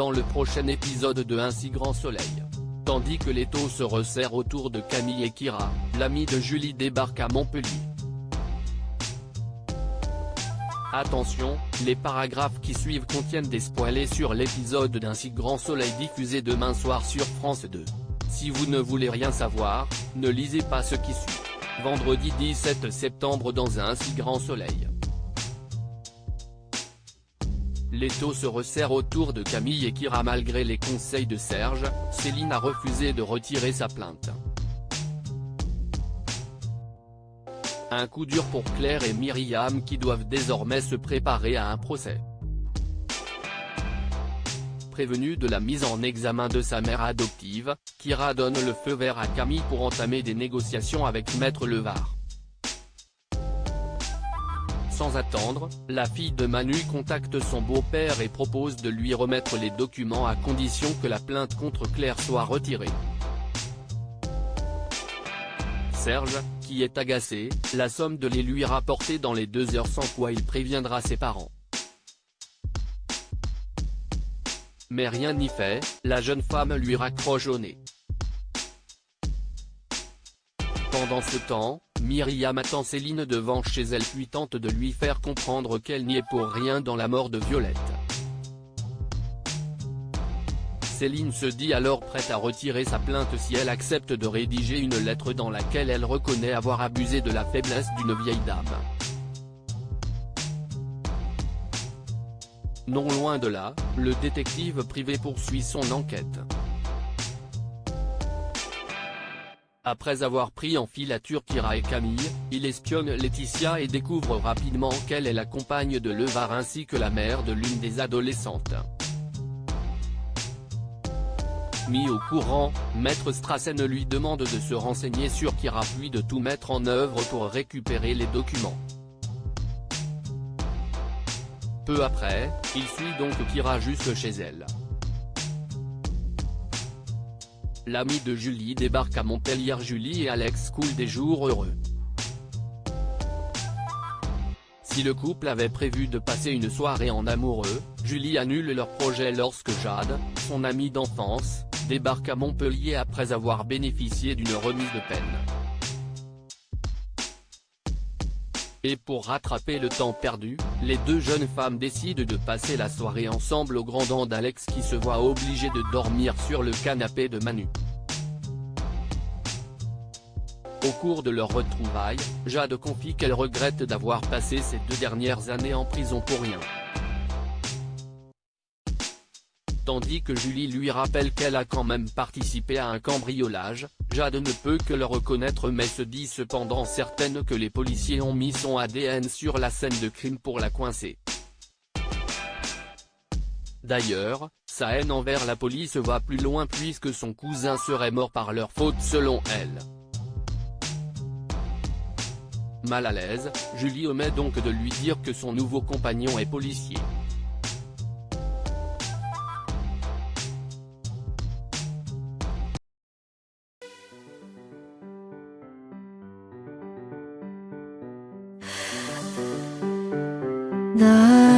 dans le prochain épisode de Un si grand soleil. Tandis que l'étau se resserre autour de Camille et Kira, l'ami de Julie débarque à Montpellier. Attention, les paragraphes qui suivent contiennent des spoilers sur l'épisode d'Un si grand soleil diffusé demain soir sur France 2. Si vous ne voulez rien savoir, ne lisez pas ce qui suit. Vendredi 17 septembre dans Un si grand soleil. L'étau se resserre autour de Camille et Kira malgré les conseils de Serge. Céline a refusé de retirer sa plainte. Un coup dur pour Claire et Myriam qui doivent désormais se préparer à un procès. Prévenue de la mise en examen de sa mère adoptive, Kira donne le feu vert à Camille pour entamer des négociations avec Maître Levard. Sans attendre, la fille de Manu contacte son beau-père et propose de lui remettre les documents à condition que la plainte contre Claire soit retirée. Serge, qui est agacé, la somme de les lui rapporter dans les 2 heures sans quoi il préviendra ses parents. Mais rien n'y fait, la jeune femme lui raccroche au nez. Pendant ce temps, Myriam attend Céline devant chez elle puis tente de lui faire comprendre qu'elle n'y est pour rien dans la mort de Violette. Céline se dit alors prête à retirer sa plainte si elle accepte de rédiger une lettre dans laquelle elle reconnaît avoir abusé de la faiblesse d'une vieille dame. Non loin de là, le détective privé poursuit son enquête. Après avoir pris en filature Kira et Camille, il espionne Laetitia et découvre rapidement qu'elle est la compagne de Levard ainsi que la mère de l'une des adolescentes. Mis au courant, Maître Strassen lui demande de se renseigner sur Kira puis de tout mettre en œuvre pour récupérer les documents. Peu après, il suit donc Kira jusque chez elle. L'ami de Julie débarque à Montpellier. Julie et Alex coulent des jours heureux. Si le couple avait prévu de passer une soirée en amoureux, Julie annule leur projet lorsque Jade, son amie d'enfance, débarque à Montpellier après avoir bénéficié d'une remise de peine. Et pour rattraper le temps perdu, les deux jeunes femmes décident de passer la soirée ensemble au grand dam d'Alex qui se voit obligé de dormir sur le canapé de Manu. Au cours de leur retrouvailles, Jade confie qu'elle regrette d'avoir passé ces 2 dernières années en prison pour rien. Tandis que Julie lui rappelle qu'elle a quand même participé à un cambriolage, Jade ne peut que le reconnaître mais se dit cependant certaine que les policiers ont mis son ADN sur la scène de crime pour la coincer. D'ailleurs, sa haine envers la police va plus loin puisque son cousin serait mort par leur faute selon elle. Mal à l'aise, Julie omet donc de lui dire que son nouveau compagnon est policier. 나